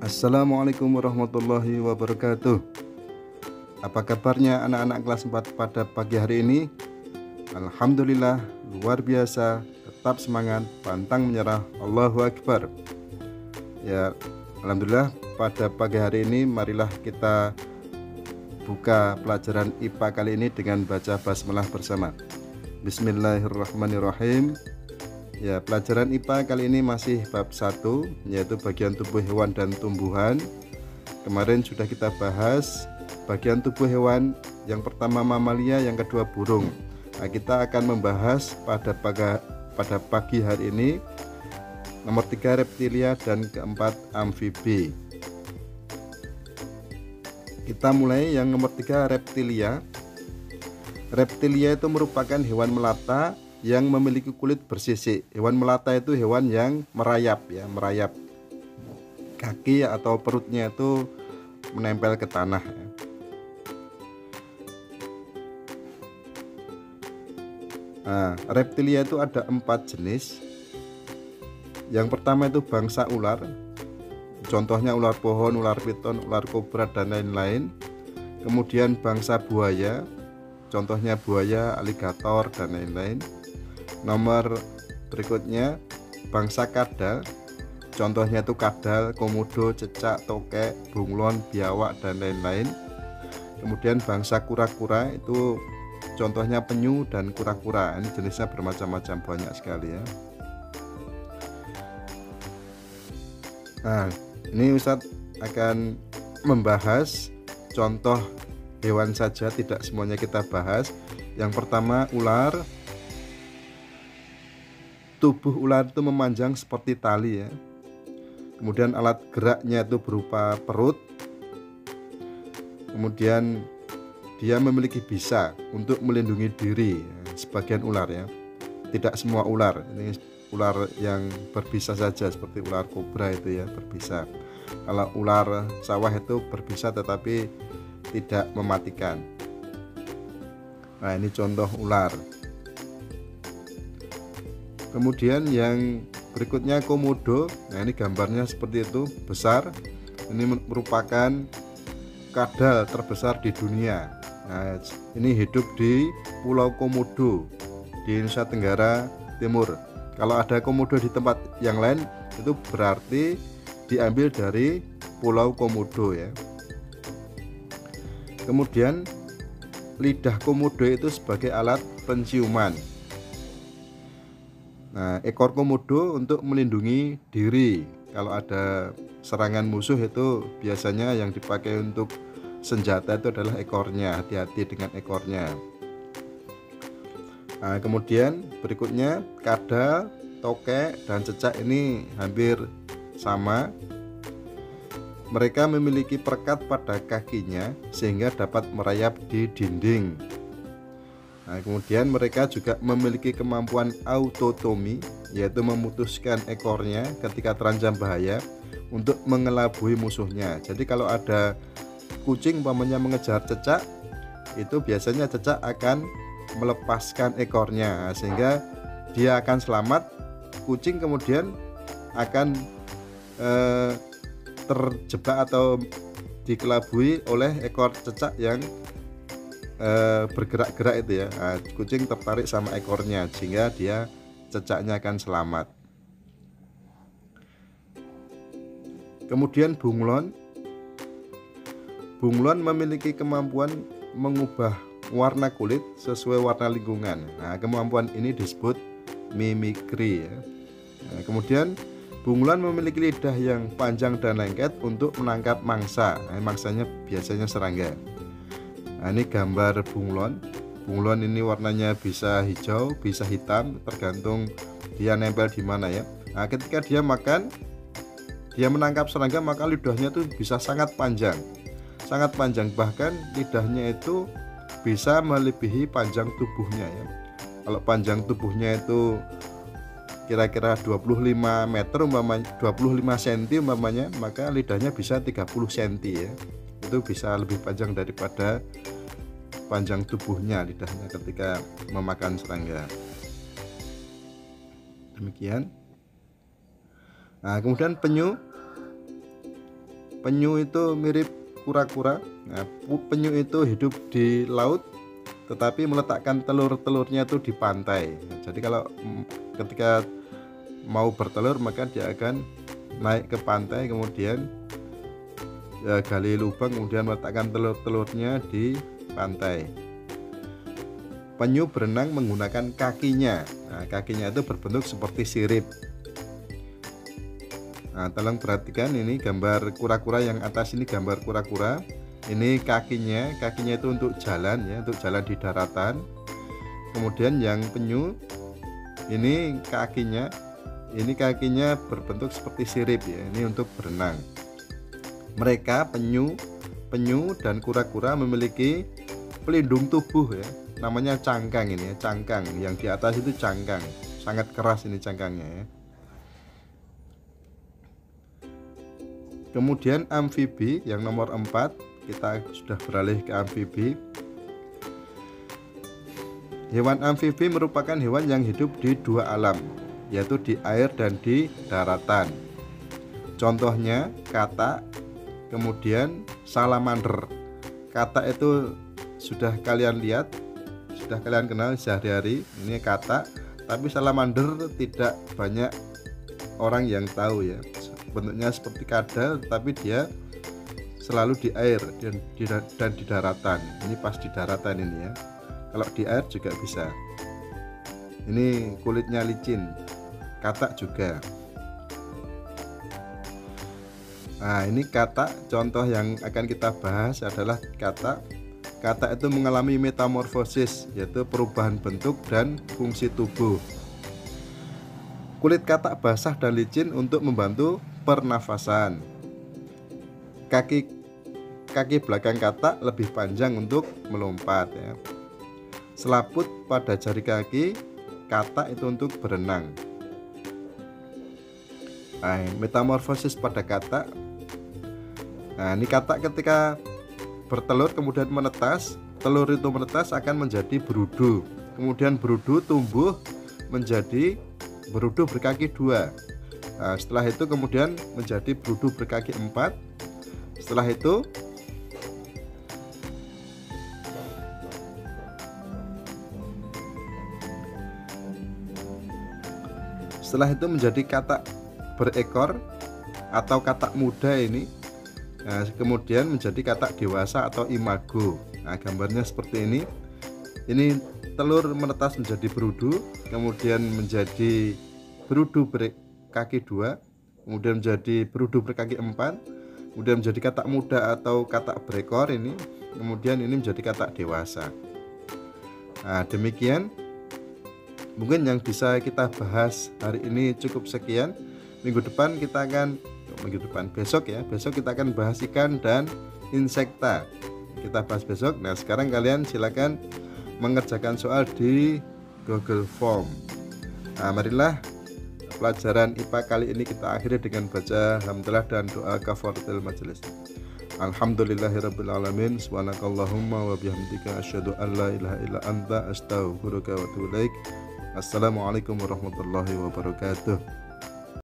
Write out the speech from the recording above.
Assalamualaikum warahmatullahi wabarakatuh. Apa kabarnya anak-anak kelas 4 pada pagi hari ini? Alhamdulillah, luar biasa. Tetap semangat, pantang menyerah. Allahu Akbar. Ya, alhamdulillah pada pagi hari ini marilah kita buka pelajaran IPA kali ini dengan baca basmalah bersama. Bismillahirrahmanirrahim. Ya, pelajaran IPA kali ini masih bab 1, yaitu bagian tubuh hewan dan tumbuhan. Kemarin sudah kita bahas bagian tubuh hewan, yang pertama mamalia, yang kedua burung. Nah, kita akan membahas pada pagi hari ini nomor 3 reptilia dan keempat amfibi. Kita mulai yang nomor 3, reptilia. Reptilia itu merupakan hewan melata yang memiliki kulit bersisik. Hewan melata itu hewan yang merayap, ya, merayap. Kaki atau perutnya itu menempel ke tanah, ya. Nah, reptilia itu ada 4 jenis. Yang pertama itu bangsa ular. Contohnya ular pohon, ular piton, ular kobra, dan lain-lain. Kemudian bangsa buaya. Contohnya buaya, aligator, dan lain-lain. Nomor berikutnya bangsa kadal. Contohnya itu kadal, komodo, cecak, tokek, bunglon, biawak, dan lain-lain. Kemudian bangsa kura-kura itu contohnya penyu dan kura-kura. Ini jenisnya bermacam-macam, banyak sekali, ya. Nah, ini Ustadz akan membahas contoh hewan saja, tidak semuanya kita bahas. Yang pertama ular. Tubuh ular itu memanjang seperti tali, ya. Kemudian alat geraknya itu berupa perut. Kemudian dia memiliki bisa untuk melindungi diri, ya. Sebagian ular, ya. Tidak semua ular. Ini ular yang berbisa saja, seperti ular kobra itu, ya, berbisa. Kalau ular sawah itu berbisa tetapi tidak mematikan. Nah, ini contoh ular. Kemudian yang berikutnya komodo. Nah, ini gambarnya seperti itu, besar. Ini merupakan kadal terbesar di dunia. Nah, ini hidup di Pulau Komodo di Nusa Tenggara Timur. Kalau ada komodo di tempat yang lain, itu berarti diambil dari Pulau Komodo, ya. Kemudian lidah komodo itu sebagai alat penciuman. Nah, ekor komodo untuk melindungi diri. Kalau ada serangan musuh itu biasanya yang dipakai untuk senjata itu adalah ekornya. Hati-hati dengan ekornya. Nah, kemudian berikutnya kadal, tokek, dan cecak ini hampir sama. Mereka memiliki perekat pada kakinya sehingga dapat merayap di dinding. Nah, kemudian mereka juga memiliki kemampuan autotomi, yaitu memutuskan ekornya ketika terancam bahaya untuk mengelabui musuhnya. Jadi kalau ada kucing umpamanya mengejar cecak, itu biasanya cecak akan melepaskan ekornya, sehingga dia akan selamat. Kucing kemudian akan terjebak atau dikelabui oleh ekor cecak yang bergerak-gerak itu, ya. Nah, kucing tertarik sama ekornya sehingga dia cecaknya akan selamat. Kemudian bunglon. Bunglon memiliki kemampuan mengubah warna kulit sesuai warna lingkungan. Nah, kemampuan ini disebut mimikri, ya. Nah, kemudian bunglon memiliki lidah yang panjang dan lengket untuk menangkap mangsa. Nah, mangsanya biasanya serangga. Nah, ini gambar bunglon. Bunglon ini warnanya bisa hijau, bisa hitam, tergantung dia nempel di mana, ya. Nah, ketika dia makan, dia menangkap serangga, maka lidahnya itu bisa sangat panjang. Sangat panjang, bahkan lidahnya itu bisa melebihi panjang tubuhnya, ya. Kalau panjang tubuhnya itu kira-kira 25 meter umpamanya, 25 cm umpamanya, maka lidahnya bisa 30 cm, ya. Itu bisa lebih panjang daripada panjang tubuhnya lidahnya ketika memakan serangga. Demikian. Nah, kemudian penyu. Penyu itu mirip kura-kura. Nah, penyu itu hidup di laut tetapi meletakkan telur-telurnya itu di pantai. Nah, jadi kalau ketika mau bertelur maka dia akan naik ke pantai, kemudian gali lubang, kemudian meletakkan telur-telurnya di pantai. Penyu berenang menggunakan kakinya. Nah, kakinya itu berbentuk seperti sirip. Nah, tolong perhatikan ini gambar kura-kura yang atas, ini gambar kura-kura. Ini kakinya itu untuk jalan ya, untuk jalan di daratan. Kemudian yang penyu ini kakinya berbentuk seperti sirip ya, ini untuk berenang. Mereka penyu dan kura-kura memiliki pelindung tubuh ya, namanya cangkang ini ya, cangkang yang di atas itu cangkang, sangat keras ini cangkangnya ya. Kemudian amfibi yang nomor 4, kita sudah beralih ke amfibi. Hewan amfibi merupakan hewan yang hidup di dua alam, yaitu di air dan di daratan. Contohnya katak, kemudian salamander. Katak itu sudah kalian lihat, sudah kalian kenal sehari-hari, ini katak. Tapi salamander tidak banyak orang yang tahu ya. Bentuknya seperti kadal, tapi dia selalu di air dan di daratan. Ini pas di daratan ini ya. Kalau di air juga bisa. Ini kulitnya licin. Katak juga. Nah, ini katak. Contoh yang akan kita bahas adalah katak. Katak itu mengalami metamorfosis, yaitu perubahan bentuk dan fungsi tubuh. Kulit katak basah dan licin untuk membantu pernafasan. Kaki belakang katak lebih panjang untuk melompat ya. Selaput pada jari kaki katak itu untuk berenang. Nah, metamorfosis pada katak. Nah, ini katak ketika bertelur kemudian menetas, telur itu menetas akan menjadi berudu. Kemudian berudu tumbuh menjadi berudu berkaki 2. Nah, setelah itu kemudian menjadi berudu berkaki 4. Setelah itu menjadi katak berekor atau katak muda ini. Nah, kemudian menjadi katak dewasa atau imago. Nah, gambarnya seperti ini. Ini telur menetas menjadi berudu, kemudian menjadi berudu berkaki 2, kemudian menjadi berudu berkaki 4, kemudian menjadi katak muda atau katak berekor ini, kemudian ini menjadi katak dewasa. Nah, demikian mungkin yang bisa kita bahas hari ini cukup sekian. Besok kita akan bahas ikan dan insekta. Kita bahas besok. Nah, sekarang kalian silakan mengerjakan soal di Google Form. Nah, marilah pelajaran IPA kali ini kita akhiri dengan baca hamdalah dan doa kafaratul majelis. Alhamdulillahirabbil alamin, subhanakallahumma wa bihamdika asyhadu an la ilaha illa anta astaghfiruka wa atubu ilaik. Assalamualaikum warahmatullahi wabarakatuh.